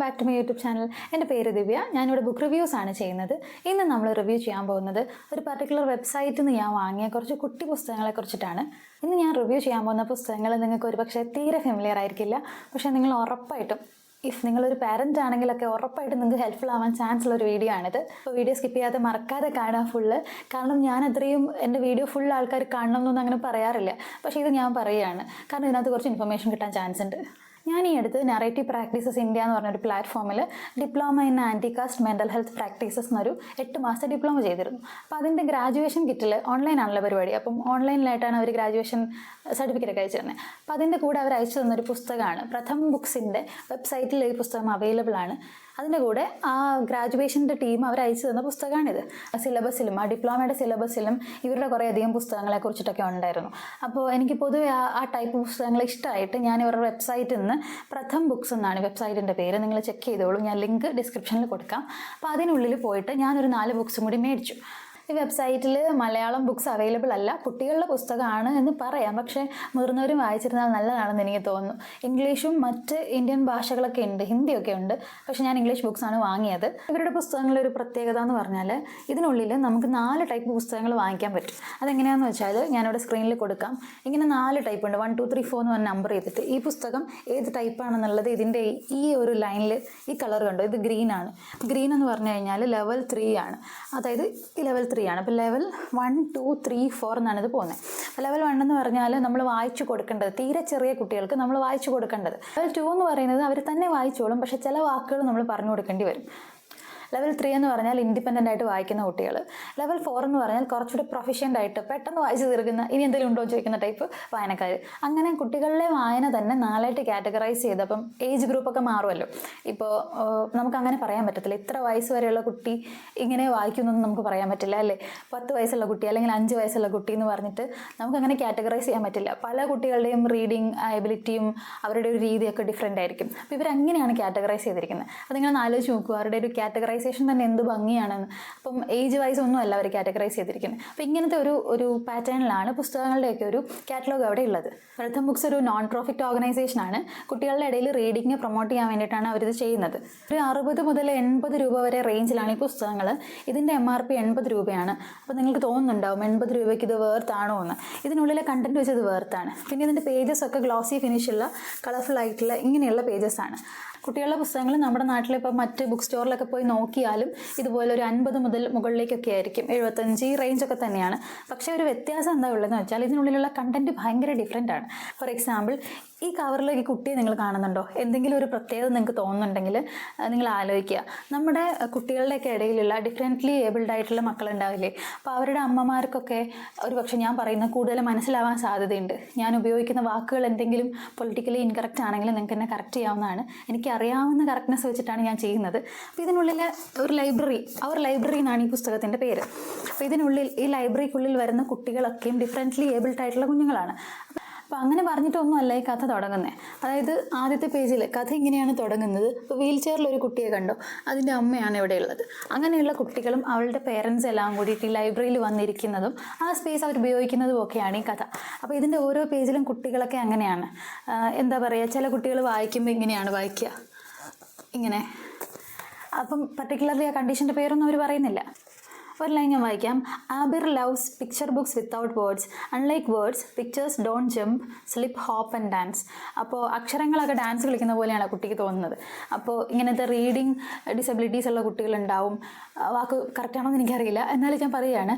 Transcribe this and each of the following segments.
Back to my YouTube channel. എൻ്റെ പേര് ദിവ്യ. ഞാനിവിടെ ബുക്ക് റിവ്യൂസ് ആണ് ചെയ്യുന്നത്. ഇന്ന് നമ്മൾ റിവ്യൂ ചെയ്യാൻ പോകുന്നത് ഒരു പർട്ടിക്കുലർ വെബ്സൈറ്റിൽ നിന്ന് ഞാൻ വാങ്ങിയ കുറച്ച് കുട്ടി പുസ്തകങ്ങളെ കുറിച്ചിട്ടാണ്. ഇന്ന് ഞാൻ റിവ്യൂ ചെയ്യാൻ പോകുന്ന പുസ്തകങ്ങൾ നിങ്ങൾക്ക് ഒരുപക്ഷെ തീരെ ഫെമിലിയർ ആയിരിക്കില്ല. പക്ഷേ നിങ്ങൾ ഉറപ്പായിട്ടും നിങ്ങളൊരു പാരൻ്റ് ആണെങ്കിലൊക്കെ ഉറപ്പായിട്ടും നിങ്ങൾക്ക് ഹെൽപ്ഫുൾ ആവാൻ ചാൻസ് ഉള്ള ഒരു വീഡിയോ ആണിത്. അപ്പോൾ വീഡിയോ സ്കിപ്പ് ചെയ്യാതെ മറക്കാതെ കാണാൻ ഫുള്ള്. കാരണം ഞാൻ അത്രയും എൻ്റെ വീഡിയോ ഫുൾ ആൾക്കാർ കാണണം എന്നൊന്നും അങ്ങനെ പറയാറില്ല. പക്ഷേ ഇത് ഞാൻ പറയുകയാണ് കാരണം ഇതിനകത്ത് കുറച്ച് ഇൻഫർമേഷൻ കിട്ടാൻ ചാൻസ് ഉണ്ട്. ഞാൻ ഈ അടുത്ത് നറേറ്റീവ് പ്രാക്ടീസസ് ഇന്ത്യ എന്ന് പറഞ്ഞൊരു പ്ലാറ്റ്ഫോമിൽ diploma in anti caste mental health practices എന്നൊരു 8 മാസത്തെ ഡിപ്ലോമ ചെയ്തിരുന്നു. അപ്പോൾ അതിൻ്റെ ഗ്രാജുവേഷൻ കിറ്റിൽ ഓൺലൈനാണല്ലോ പരിപാടി. അപ്പം ഓൺലൈനിലായിട്ടാണ് അവർ ഗ്രാജുവേഷൻ സർട്ടിഫിക്കറ്റ് ഒക്കെ അയച്ചു തരുന്നത്. അപ്പോൾ അതിൻ്റെ കൂടെ അവർ അയച്ചു തന്നൊരു പുസ്തകമാണ്. പ്രഥം ബുക്സിൻ്റെ വെബ്സൈറ്റിൽ ഈ പുസ്തകം അവൈലബിൾ ആണ്. അതിൻ്റെ കൂടെ ആ ഗ്രാജുവേഷൻ്റെ ടീം അവർ അയച്ചു തന്ന പുസ്തകമാണിത്. സിലബസിലും ആ ഡിപ്ലോമയുടെ സിലബസിലും ഇവരുടെ കുറേ അധികം പുസ്തകങ്ങളെ കുറിച്ചിട്ടൊക്കെ ഉണ്ടായിരുന്നു. അപ്പോൾ എനിക്ക് പൊതുവെ ആ ടൈപ്പ് പുസ്തകങ്ങൾ ഇഷ്ടമായിട്ട് ഞാൻ ഇവരുടെ വെബ്സൈറ്റിൽ നിന്ന് പ്രഥം ബുക്സ് എന്നാണ് വെബ്സൈറ്റിൻ്റെ പേര്. നിങ്ങൾ ചെക്ക് ചെയ്തോളൂ, ഞാൻ ലിങ്ക് ഡിസ്ക്രിപ്ഷനിൽ കൊടുക്കാം. അപ്പോൾ അതിനുള്ളിൽ പോയിട്ട് ഞാനൊരു 4 ബുക്സും കൂടി മേടിച്ചു. ഈ വെബ്സൈറ്റിൽ മലയാളം ബുക്സ് അവൈലബിൾ അല്ല. കുട്ടികളുടെ പുസ്തകമാണ് എന്ന് പറയാം, പക്ഷേ മുതിർന്നവരും വായിച്ചിരുന്നാൽ നല്ലതാണെന്ന് എനിക്ക് തോന്നുന്നു. ഇംഗ്ലീഷും മറ്റ് ഇന്ത്യൻ ഭാഷകളൊക്കെ ഉണ്ട്, ഹിന്ദിയൊക്കെ ഉണ്ട്. പക്ഷേ ഞാൻ ഇംഗ്ലീഷ് ബുക്സാണ് വാങ്ങിയത്. ഇവരുടെ പുസ്തകങ്ങളുടെ ഒരു പ്രത്യേകത എന്ന് പറഞ്ഞാൽ ഇതിനുള്ളിൽ നമുക്ക് 4 ടൈപ്പ് പുസ്തകങ്ങൾ വാങ്ങിക്കാൻ പറ്റും. അതെങ്ങനെയാണെന്ന് വെച്ചാൽ ഞാനിവിടെ സ്ക്രീനിൽ കൊടുക്കാം. ഇങ്ങനെ 4 ടൈപ്പ് ഉണ്ട്. 1 2 3 4 എന്ന് പറഞ്ഞ നമ്പർ ചെയ്തിട്ട് ഈ പുസ്തകം ഏത് ടൈപ്പാണെന്നുള്ളത് ഇതിൻ്റെ ഈ ഒരു ലൈനിൽ ഈ കളർ കണ്ടോ, ഇത് ഗ്രീനാണ്. ഗ്രീൻ എന്ന് പറഞ്ഞു കഴിഞ്ഞാൽ ലെവൽ 3 ആണ്. അതായത് ഈ ലെവൽ 3 ആണ്. അപ്പോൾ ലെവൽ 1 2 3 4 എന്നാണ് ഇത് പോകുന്നത്. അപ്പോൾ ലെവൽ 1 എന്ന് പറഞ്ഞാൽ നമ്മൾ വായിച്ചു കൊടുക്കേണ്ടത്, തീരെ ചെറിയ കുട്ടികൾക്ക് നമ്മൾ വായിച്ചു കൊടുക്കേണ്ടത്. ലെവൽ 2 എന്ന് പറയുന്നത് അവർ തന്നെ വായിച്ചോളും, പക്ഷേ ചില വാക്കുകൾ നമ്മൾ പറഞ്ഞു കൊടുക്കേണ്ടി വരും. ലെവൽ 3 എന്ന് പറഞ്ഞാൽ ഇൻഡിപെൻഡൻ്റ് ആയിട്ട് വായിക്കുന്ന കുട്ടികൾ. ലെവൽ 4 എന്ന് പറഞ്ഞാൽ കുറച്ചുകൂടി പ്രൊഫഷ്യൻ്റ് ആയിട്ട് പെട്ടെന്ന് വായിച്ച് തീർക്കുന്ന, ഇനി എന്തെങ്കിലും ഉണ്ടോ എന്ന് ചോദിക്കുന്ന ടൈപ്പ് വായനക്കാർ. അങ്ങനെ കുട്ടികളിലെ വായന തന്നെ 4ആയിട്ട് കാറ്റഗറൈസ് ചെയ്ത്, അപ്പം ഏജ് ഗ്രൂപ്പൊക്കെ മാറുമല്ലോ. ഇപ്പോൾ നമുക്കങ്ങനെ പറയാൻ പറ്റത്തില്ല, ഇത്ര വയസ്സ് വരെയുള്ള കുട്ടി ഇങ്ങനെ വായിക്കുന്നൊന്നും നമുക്ക് പറയാൻ പറ്റില്ല അല്ലേ. 10 വയസ്സുള്ള കുട്ടി അല്ലെങ്കിൽ 5 വയസ്സുള്ള കുട്ടി എന്ന് പറഞ്ഞിട്ട് നമുക്കങ്ങനെ കാറ്റഗറൈസ് ചെയ്യാൻ പറ്റില്ല. പല കുട്ടികളുടെയും റീഡിങ് എബിലിറ്റിയും അവരുടെ ഒരു രീതിയൊക്കെ ഡിഫറെൻ്റ് ആയിരിക്കും. അപ്പോൾ ഇവരങ്ങനെയാണ് കാറ്റഗറൈസ് ചെയ്തിരിക്കുന്നത്. അപ്പോൾ നിങ്ങൾ ആലോചിച്ച് നോക്കുക, അവരുടെ ഒരു കാറ്റഗറൈസേഷൻ തന്നെ എന്ത് ഭംഗിയാണെന്ന്. അപ്പം ഏജ് വൈസ് ഒന്നും അല്ല അവർ കാറ്റഗറൈസ് ചെയ്തിരിക്കുന്നത്. അപ്പോൾ ഇങ്ങനത്തെ ഒരു പാറ്റേണിലാണ് പുസ്തകങ്ങളുടെയൊക്കെ ഒരു കാറ്റലോഗ് അവിടെ ഉള്ളത്. പ്രഥം ബുക്സ് ഒരു നോൺ പ്രോഫിറ്റ് ഓർഗനൈസേഷനാണ്. കുട്ടികളുടെ ഇടയിൽ റീഡിങ്ങിനെ പ്രൊമോട്ട് ചെയ്യാൻ വേണ്ടിയിട്ടാണ് അവരിത് ചെയ്യുന്നത്. ഒരു 60 മുതൽ 80 രൂപ വരെ റേഞ്ചിലാണ് ഈ പുസ്തകങ്ങൾ. ഇതിൻ്റെ MRP 80 രൂപയാണ്. അപ്പോൾ നിങ്ങൾക്ക് തോന്നുന്നുണ്ടാവും 80 രൂപയ്ക്ക് ഇത് വേർത്താണോ എന്ന്. ഇതിനുള്ളിലെ കണ്ടന്റ് വെച്ച് ഇത് വേർത്താണ്. പിന്നെ ഇതിൻ്റെ പേജസ് ഒക്കെ ഗ്ലോസി ഫിനിഷുള്ള കളർഫുൾ ആയിട്ടുള്ള ഇങ്ങനെയുള്ള പേജസ് ആണ്. കുട്ടികളുടെ പുസ്തകങ്ങൾ നമ്മുടെ നാട്ടിലിപ്പോൾ മറ്റ് ബുക്ക് സ്റ്റോറിലൊക്കെ പോയി നോക്കിയാലും ഇതുപോലെ ഒരു 50 മുതൽ മുകളിലേക്കൊക്കെ ആയിരിക്കും, 75 ഈ റേഞ്ചൊക്കെ തന്നെയാണ്. പക്ഷേ ഒരു വ്യത്യാസം എന്താ ഉള്ളതെന്ന് വെച്ചാൽ ഇതിനുള്ളിലുള്ള കണ്ടന്റ് ഭയങ്കര ഡിഫറെൻ്റ് ആണ്. ഫോർ എക്സാമ്പിൾ, ഈ കവറിൽ ഈ കുട്ടിയെ നിങ്ങൾ കാണുന്നുണ്ടോ? എന്തെങ്കിലും ഒരു പ്രത്യേകത നിങ്ങൾക്ക് തോന്നുന്നുണ്ടെങ്കിൽ നിങ്ങൾ ആലോചിക്കുക. നമ്മുടെ കുട്ടികളുടെയൊക്കെ ഇടയിലുള്ള ഡിഫറെൻ്റ്ലി ഏബിൾഡ് ആയിട്ടുള്ള മക്കളുണ്ടാവില്ലേ? അപ്പോൾ അവരുടെ അമ്മമാർക്കൊക്കെ ഒരു പക്ഷേ ഞാൻ പറയുന്ന കൂടുതൽ മനസ്സിലാവാൻ സാധ്യതയുണ്ട്. ഞാൻ ഉപയോഗിക്കുന്ന വാക്കുകൾ എന്തെങ്കിലും പൊളിറ്റിക്കലി ഇൻകറക്റ്റ് ആണെങ്കിൽ നിങ്ങൾക്ക് എന്നെ കറക്റ്റ് ചെയ്യാവുന്നതാണ്. എനിക്കറിയാവുന്ന കറക്റ്റ്നെസ് വെച്ചിട്ടാണ് ഞാൻ ചെയ്യുന്നത്. അപ്പോൾ ഇതിനുള്ളിൽ ഒരു ലൈബ്രറി എന്നാണ് ഈ പുസ്തകത്തിൻ്റെ പേര്. അപ്പോൾ ഇതിനുള്ളിൽ ഈ ലൈബ്രറിക്കുള്ളിൽ വരുന്ന കുട്ടികളൊക്കെയും ഡിഫറെൻ്റ്ലി ഏബിൾഡ് ആയിട്ടുള്ള കുഞ്ഞുങ്ങളാണ്. അപ്പോൾ അങ്ങനെ പറഞ്ഞിട്ടൊന്നുമല്ല ഈ കഥ തുടങ്ങുന്നത്. അതായത് ആദ്യത്തെ പേജിൽ കഥ ഇങ്ങനെയാണ് തുടങ്ങുന്നത്. ഇപ്പോൾ വീൽ ചെയറിലൊരു കുട്ടിയെ കണ്ടോ, അതിൻ്റെ അമ്മയാണ് ഇവിടെ ഉള്ളത്. അങ്ങനെയുള്ള കുട്ടികളും അവളുടെ പേരൻസ് എല്ലാം കൂടിയിട്ട് ഈ ലൈബ്രറിയിൽ വന്നിരിക്കുന്നതും ആ സ്പേസ് അവർ ഉപയോഗിക്കുന്നതും ഒക്കെയാണ് ഈ കഥ. അപ്പോൾ ഇതിൻ്റെ ഓരോ പേജിലും കുട്ടികളൊക്കെ അങ്ങനെയാണ്. എന്താ പറയുക, ചില കുട്ടികൾ വായിക്കുമ്പോൾ ഇങ്ങനെയാണ് വായിക്കുക, ഇങ്ങനെ. അപ്പം പർട്ടിക്കുലർലി ആ കണ്ടീഷൻ്റെ പേരൊന്നും അവർ പറയുന്നില്ല. ഒരു ലൈൻ ഞാൻ വായിക്കാം. Abir loves picture books without words. Unlike words, pictures don't jump, slip, hop and dance. അപ്പോൾ അക്ഷരങ്ങളൊക്കെ ഡാൻസ് കളിക്കുന്ന പോലെയാണ് കുട്ടിക്ക് തോന്നുന്നത്. അപ്പോൾ ഇങ്ങനത്തെ റീഡിങ് ഡിസബിലിറ്റീസ് ഉള്ള കുട്ടികളുണ്ടാവും. വാക്ക് കറക്റ്റാണോ എന്ന് എനിക്കറിയില്ല, എന്നാലും ഞാൻ പറയുകയാണ്.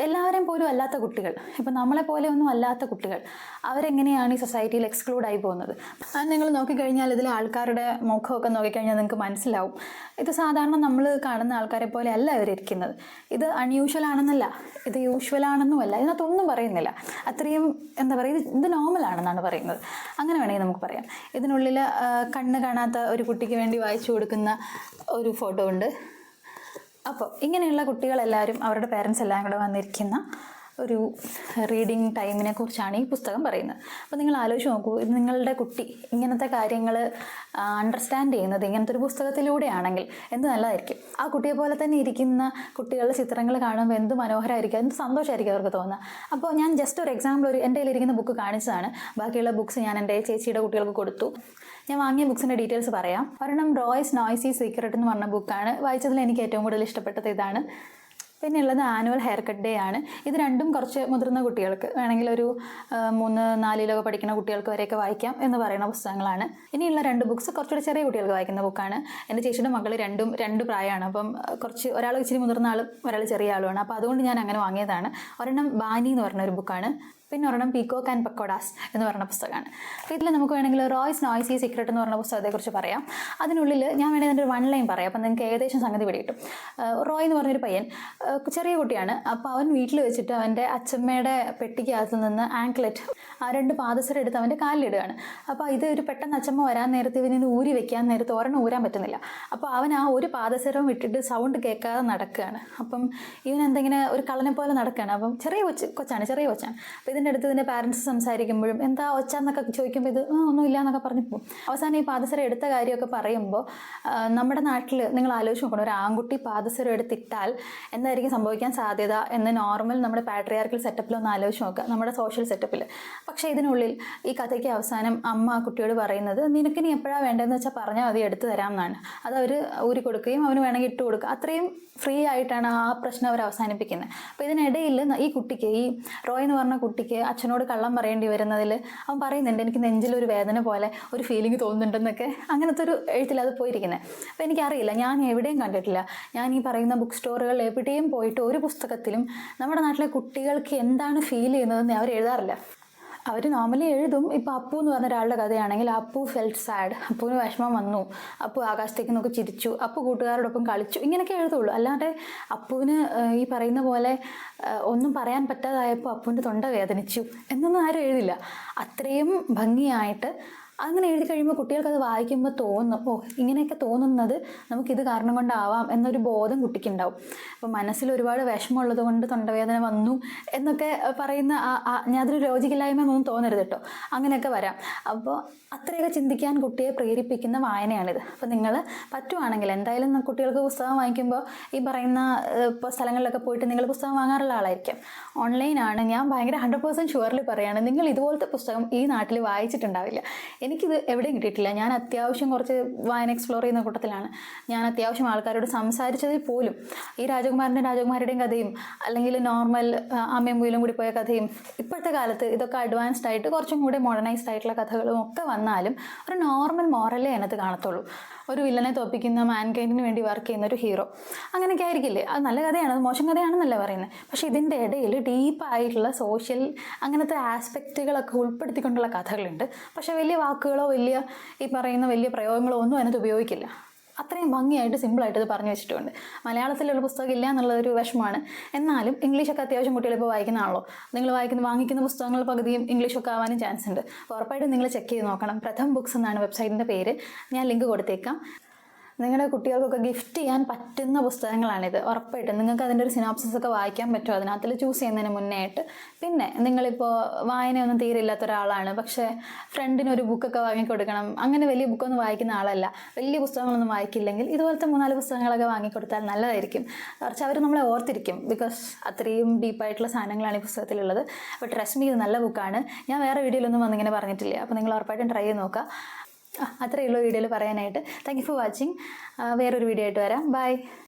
എല്ലാവരെയും പോലും അല്ലാത്ത കുട്ടികൾ, ഇപ്പം നമ്മളെപ്പോലെ ഒന്നും അല്ലാത്ത കുട്ടികൾ, അവരെങ്ങനെയാണ് ഈ സൊസൈറ്റിയിൽ എക്സ്ക്ലൂഡ് ആയി പോകുന്നത്. അത് നിങ്ങൾ നോക്കിക്കഴിഞ്ഞാൽ ഇതിലെ ആൾക്കാരുടെ മുഖമൊക്കെ നോക്കിക്കഴിഞ്ഞാൽ നിങ്ങൾക്ക് മനസ്സിലാവും. ഇത് സാധാരണ നമ്മൾ കാണുന്ന ആൾക്കാരെ പോലെ അല്ല ഇവരിയ്ക്കുന്നത്. ഇത് അൺയൂഷ്വൽ ആണെന്നല്ല, ഇത് യൂഷ്വൽ ആണെന്നുമല്ല, ഇതിനകത്തൊന്നും പറയുന്നില്ല. അത്രയും എന്താ പറയുക, ഇത് നോർമലാണെന്നാണ് പറയുന്നത്. അങ്ങനെ വേണമെങ്കിൽ നമുക്ക് പറയാം. ഇതിനുള്ളിൽ കണ്ണ് കാണാത്ത ഒരു കുട്ടിക്ക് വേണ്ടി വായിച്ചു കൊടുക്കുന്ന ഒരു ഫോട്ടോ ഉണ്ട്. അപ്പോൾ ഇങ്ങനെയുള്ള കുട്ടികളെല്ലാവരും അവരുടെ പേരൻസ് എല്ലാം കൂടെ വന്നിരിക്കുന്ന ഒരു റീഡിങ് ടൈമിനെ കുറിച്ചാണ് ഈ പുസ്തകം പറയുന്നത്. അപ്പോൾ നിങ്ങൾ ആലോചിച്ച് നോക്കൂ, ഇത് നിങ്ങളുടെ കുട്ടി ഇങ്ങനത്തെ കാര്യങ്ങൾ അണ്ടർസ്റ്റാൻഡ് ചെയ്യുന്നത് ഇങ്ങനത്തെ ഒരു പുസ്തകത്തിലൂടെയാണെങ്കിൽ എന്ത് നല്ലതായിരിക്കും. ആ കുട്ടിയെ പോലെ തന്നെ ഇരിക്കുന്ന കുട്ടികളുടെ ചിത്രങ്ങൾ കാണുമ്പോൾ എന്ത് മനോഹരമായിരിക്കും, എന്ത് സന്തോഷമായിരിക്കും അവർക്ക് തോന്നുക. അപ്പോൾ ഞാൻ ജസ്റ്റ് ഒരു എക്സാമ്പിൾ എൻ്റെ കയ്യിലിരിക്കുന്ന ബുക്ക് കാണിച്ചതാണ്. ബാക്കിയുള്ള ബുക്ക്സ് ഞാൻ എൻ്റെ ചേച്ചിയുടെ കുട്ടികൾക്ക് കൊടുത്തു. ഞാൻ വാങ്ങിയ ബുക്സിൻ്റെ ഡീറ്റെയിൽസ് പറയാം. ഒരെണ്ണം റോയ്സ് നോയ്സി സീക്രട്ട് എന്ന് പറഞ്ഞ ബുക്കാണ്. വായിച്ചതിൽ എനിക്ക് ഏറ്റവും കൂടുതൽ ഇഷ്ടപ്പെട്ടത് ഇതാണ്. പിന്നെ ഉള്ളത് ആനുവൽ ഹെയർ കട്ട് ഡേ ആണ്. ഇത് രണ്ടും കുറച്ച് മുതിർന്ന കുട്ടികൾക്ക്, വേണമെങ്കിൽ ഒരു 3-4 പഠിക്കുന്ന കുട്ടികൾക്ക് വരെയൊക്കെ വായിക്കാം എന്ന് പറയുന്ന പുസ്തകങ്ങളാണ്. ഇനിയുള്ള 2 ബുക്സ് കുറച്ചുകൂടി ചെറിയ കുട്ടികൾക്ക് വായിക്കുന്ന ബുക്കാണ്. എൻ്റെ ചേച്ചിയുടെ മകൾ രണ്ട് പ്രായമാണ്. അപ്പം കുറച്ച് ഒരാൾ ഇച്ചിരി മുതിർന്ന ആളും ഒരാൾ ചെറിയ ആളുമാണ്. അപ്പോൾ അതുകൊണ്ട് ഞാൻ അങ്ങനെ വാങ്ങിയതാണ്. ഒരെണ്ണം ബാനി എന്ന് പറഞ്ഞ ഒരു ബുക്കാണ്. പിന്നെ ഒരെണ്ണം പീക്കോക്ക് ആൻഡ് പക്കോഡാസ് എന്ന് പറയുന്ന പുസ്തകമാണ്. അപ്പോൾ ഇതിൽ നമുക്ക് വേണമെങ്കിൽ റോയ്സ് നോയ്സി സീക്രട്ട് എന്ന് പറഞ്ഞ പുസ്തകത്തെക്കുറിച്ച് പറയാം. അതിനുള്ളിൽ ഞാൻ വേണമെങ്കിൽ അതിൻ്റെ ഒരു 1 ലൈൻ പറയാം. അപ്പം നിങ്ങൾക്ക് ഏകദേശം സംഗതി പിടികിട്ടും. റോയ് എന്ന് പറഞ്ഞൊരു പയ്യൻ ചെറിയ കുട്ടിയാണ്. അപ്പോൾ അവൻ വീട്ടിൽ വെച്ചിട്ട് അവൻ്റെ അച്ഛമ്മയുടെ പെട്ടിക്കകത്ത് നിന്ന് ആങ്ക്ലെറ്റ് 2 പാദസരം എടുത്ത് അവൻ്റെ കാലിലിടുകയാണ്. അപ്പോൾ ഇത് ഒരു പെട്ടെന്ന് അച്ഛമ്മ വരാൻ നേരത്ത് ഇവനിത് ഊരി വെക്കാൻ നേരത്ത് ഒരെണ്ണം ഊരാൻ പറ്റുന്നില്ല. അപ്പോൾ അവൻ ആ ഒരു പാദസരവും ഇട്ടിട്ട് സൗണ്ട് കേൾക്കാതെ നടക്കുകയാണ്. അപ്പം ഇവൻ എന്തെങ്കിലും ഒരു കള്ളനെ പോലെ നടക്കുകയാണ്. അപ്പം ചെറിയ കൊച്ചാണ്. അപ്പോൾ ഇതിൻ്റെ അടുത്ത് ഇതിൻ്റെ പാരൻസ് സംസാരിക്കുമ്പോഴും എന്താ ഒച്ച എന്നൊക്കെ ചോദിക്കുമ്പോൾ ഇത് ഒന്നുമില്ല എന്നൊക്കെ പറഞ്ഞു പോകും. അവസാനം ഈ പാദസരം എടുത്ത കാര്യമൊക്കെ പറയുമ്പോൾ നമ്മുടെ നാട്ടിൽ നിങ്ങൾ ആലോചിച്ച് നോക്കണം, ഒരു ആൺകുട്ടി പാദസരം എടുത്തിട്ടാൽ എന്തായിരിക്കും സംഭവിക്കാൻ സാധ്യത എന്ന് നോർമൽ നമ്മുടെ പാട്രിയാർക്കൽ സെറ്റപ്പിൽ ഒന്ന് ആലോചിച്ച് നോക്കുക, നമ്മുടെ സോഷ്യൽ സെറ്റപ്പിൽ. പക്ഷേ ഇതിനുള്ളിൽ ഈ കഥയ്ക്ക് അവസാനം അമ്മ ആ കുട്ടിയോട് പറയുന്നത് നിനക്കിനി എപ്പോഴാണ് വേണ്ടതെന്ന് വെച്ചാൽ പറഞ്ഞാൽ മതി, എടുത്തു തരാം എന്നാണ്. അത് അവർ ഊരി കൊടുക്കുകയും അവന് വേണമെങ്കിൽ ഇട്ട് കൊടുക്കുക. അത്രയും ഫ്രീ ആയിട്ടാണ് ആ പ്രശ്നം അവർ അവസാനിപ്പിക്കുന്നത്. അപ്പോൾ ഇതിനിടയിൽ ഈ കുട്ടിക്ക്, ഈ റോയ് എന്ന് പറഞ്ഞ കുട്ടിക്ക് അച്ഛനോട് കള്ളം പറയേണ്ടി വരുന്നതിൽ അവൻ പറയുന്നുണ്ട് എനിക്ക് നെഞ്ചിലൊരു വേദന പോലെ ഒരു ഫീലിംഗ് തോന്നുന്നുണ്ടെന്നൊക്കെ. അങ്ങനത്തെ ഒരു എഴുത്തിൽ അത് പോയിരിക്കുന്നത്. അപ്പോൾ എനിക്കറിയില്ല, ഞാൻ എവിടെയും കണ്ടിട്ടില്ല. ഞാൻ ഈ പറയുന്ന ബുക്ക് സ്റ്റോറുകൾ എവിടെയും പോയിട്ട് ഒരു പുസ്തകത്തിലും നമ്മുടെ നാട്ടിലെ കുട്ടികൾക്ക് എന്താണ് ഫീൽ ചെയ്യുന്നതെന്ന് അവർ എഴുതാറില്ല. അവർ നോർമലി എഴുതും. ഇപ്പോൾ അപ്പു എന്ന് പറഞ്ഞ ഒരാളുടെ കഥയാണെങ്കിൽ അപ്പു ഫെൽറ്റ് സാഡ്, അപ്പുവിന് വിഷമം വന്നു, അപ്പു ആകാശത്തേക്ക് നോക്കി ചിരിച്ചു, അപ്പു കൂട്ടുകാരോടൊപ്പം കളിച്ചു, ഇങ്ങനെയൊക്കെ എഴുതുള്ളൂ. അല്ലാതെ അപ്പുവിന് ഈ പറയുന്ന പോലെ ഒന്നും പറയാൻ പറ്റാതായപ്പോൾ അപ്പുവിൻ്റെ തൊണ്ട വേദനിച്ചു എന്നൊന്നും ആരും എഴുതില്ല. അത്രയും ഭംഗിയായിട്ട് അങ്ങനെ എഴുതി കഴിയുമ്പോൾ കുട്ടികൾക്കത് വായിക്കുമ്പോൾ തോന്നും, ഇങ്ങനെയൊക്കെ തോന്നുന്നത് നമുക്കിത് കാരണം കൊണ്ടാവാം എന്നൊരു ബോധം കുട്ടിക്കുണ്ടാവും. അപ്പോൾ മനസ്സിൽ ഒരുപാട് വിഷമമുള്ളത് കൊണ്ട് തൊണ്ടവേദന വന്നു എന്നൊക്കെ പറയുന്ന ഞാനതൊരു ലോജിക്കില്ലായ്മ ഒന്നും തോന്നരുത് കേട്ടോ, അങ്ങനെയൊക്കെ വരാം. അപ്പോൾ അത്രയൊക്കെ ചിന്തിക്കാൻ കുട്ടിയെ പ്രേരിപ്പിക്കുന്ന വായനയാണിത്. അപ്പോൾ നിങ്ങൾ പറ്റുവാണെങ്കിൽ എന്തായാലും കുട്ടികൾക്ക് പുസ്തകം വാങ്ങിക്കുമ്പോൾ ഈ പറയുന്ന ഇപ്പോൾ സ്ഥലങ്ങളിലൊക്കെ പോയിട്ട് നിങ്ങൾ പുസ്തകം വാങ്ങാറുള്ള ആളായിരിക്കും. ഓൺലൈനാണ്, ഞാൻ ഭയങ്കര 100% ഷുവർലി പറയുകയാണ്, നിങ്ങൾ ഇതുപോലത്തെ പുസ്തകം ഈ നാട്ടിൽ വായിച്ചിട്ടുണ്ടാവില്ല. എനിക്കിത് എവിടെയും കിട്ടിയിട്ടില്ല. ഞാൻ അത്യാവശ്യം കുറച്ച് വായന എക്സ്പ്ലോർ ചെയ്യുന്ന കൂട്ടത്തിലാണ്. ഞാൻ അത്യാവശ്യം ആൾക്കാരോട് സംസാരിച്ചതിൽ പോലും ഈ രാജകുമാരുടെയും കഥയും അല്ലെങ്കിൽ നോർമൽ അമ്മയും മുയിലും കൂടി പോയ കഥയും ഇപ്പോഴത്തെ കാലത്ത് ഇതൊക്കെ അഡ്വാൻസ്ഡ് ആയിട്ട് കുറച്ചും കൂടി മോഡേണൈസ്ഡ് ആയിട്ടുള്ള കഥകളും ഒക്കെ വന്നാലും ഒരു നോർമൽ മോറലേ അതിനകത്ത് കാണത്തുള്ളൂ. ഒരു വില്ലനെ തോപ്പിക്കുന്ന മാൻകൈൻഡിന് വേണ്ടി വർക്ക് ചെയ്യുന്ന ഒരു ഹീറോ, അങ്ങനെയൊക്കെ ആയിരിക്കില്ലേ? അത് നല്ല കഥയാണ്, അത് മോശം കഥയാണെന്നല്ല പറയുന്നത്. പക്ഷേ ഇതിൻ്റെ ഇടയിൽ ഡീപ്പായിട്ടുള്ള സോഷ്യൽ അങ്ങനത്തെ ആസ്പെക്റ്റുകളൊക്കെ ഉൾപ്പെടുത്തിക്കൊണ്ടുള്ള കഥകളുണ്ട്. പക്ഷേ വലിയ വാക്കുകളോ വലിയ ഈ പറയുന്ന വലിയ പ്രയോഗങ്ങളോ ഒന്നും അതിനകത്ത് ഉപയോഗിക്കില്ല. അത്രയും ഭംഗിയായിട്ട് സിമ്പിളായിട്ട് ഇത് പറഞ്ഞു വെച്ചിട്ടുണ്ട്. മലയാളത്തിലുള്ള പുസ്തകം ഇല്ല എന്നുള്ളതൊരു വിഷമമാണ്. എന്നാലും ഇംഗ്ലീഷൊക്കെ അത്യാവശ്യം കുട്ടികളിപ്പോൾ വായിക്കുന്നതാണല്ലോ. നിങ്ങൾ വാങ്ങിക്കുന്ന പുസ്തകങ്ങൾ പകുതിയും ഇംഗ്ലീഷൊക്കെ ആവാനും ചാൻസ് ഉണ്ട്. അപ്പോൾ ഉറപ്പായിട്ടും നിങ്ങൾ ചെക്ക് ചെയ്ത് നോക്കണം. പ്രഥം ബുക്സ് എന്നാണ് വെബ്സൈറ്റിൻ്റെ പേര്. ഞാൻ ലിങ്ക് കൊടുത്തേക്കാം. നിങ്ങളുടെ കുട്ടികൾക്കൊക്കെ ഗിഫ്റ്റ് ചെയ്യാൻ പറ്റുന്ന പുസ്തകങ്ങളാണിത്. ഉറപ്പായിട്ടും നിങ്ങൾക്ക് അതിൻ്റെ ഒരു സിനോപ്സിസ് ഒക്കെ വായിക്കാൻ പറ്റും അതിനകത്തിൽ ചൂസ് ചെയ്യുന്നതിന് മുന്നേ ആയിട്ട്. പിന്നെ നിങ്ങളിപ്പോൾ വായനയൊന്നും തീരെ ഇല്ലാത്ത ഒരാളാണ്, പക്ഷേ ഫ്രണ്ടിനൊരു ബുക്കൊക്കെ വാങ്ങിക്കൊടുക്കണം, അങ്ങനെ വലിയ ബുക്കൊന്നും വായിക്കുന്ന ആളല്ല, വലിയ പുസ്തകങ്ങളൊന്നും വായിക്കില്ലെങ്കിൽ ഇതുപോലത്തെ 3-4 പുസ്തകങ്ങളൊക്കെ വാങ്ങിക്കൊടുത്താൽ നല്ലതായിരിക്കും. കുറച്ച് അവർ നമ്മളെ ഓർത്തിരിക്കും. ബിക്കോസ് അത്രയും ഡീപ്പായിട്ടുള്ള സാധനങ്ങളാണ് ഈ പുസ്തകത്തിലുള്ളത്. അപ്പോൾ ട്രസ്റ്റ് മീ, ഇത് നല്ല ബുക്കാണ്. ഞാൻ വേറെ വീഡിയോയിലൊന്നും വന്നിങ്ങനെ പറഞ്ഞിട്ടില്ല. അപ്പോൾ നിങ്ങൾ ഉറപ്പായിട്ടും ട്രൈ ചെയ്ത് നോക്കുക. അത്രയേ ഉള്ളൂ വീഡിയോയിൽ പറയാനായിട്ട്. Thank you for watching. വേറൊരു വീഡിയോ ആയിട്ട് വരാം. ബൈ.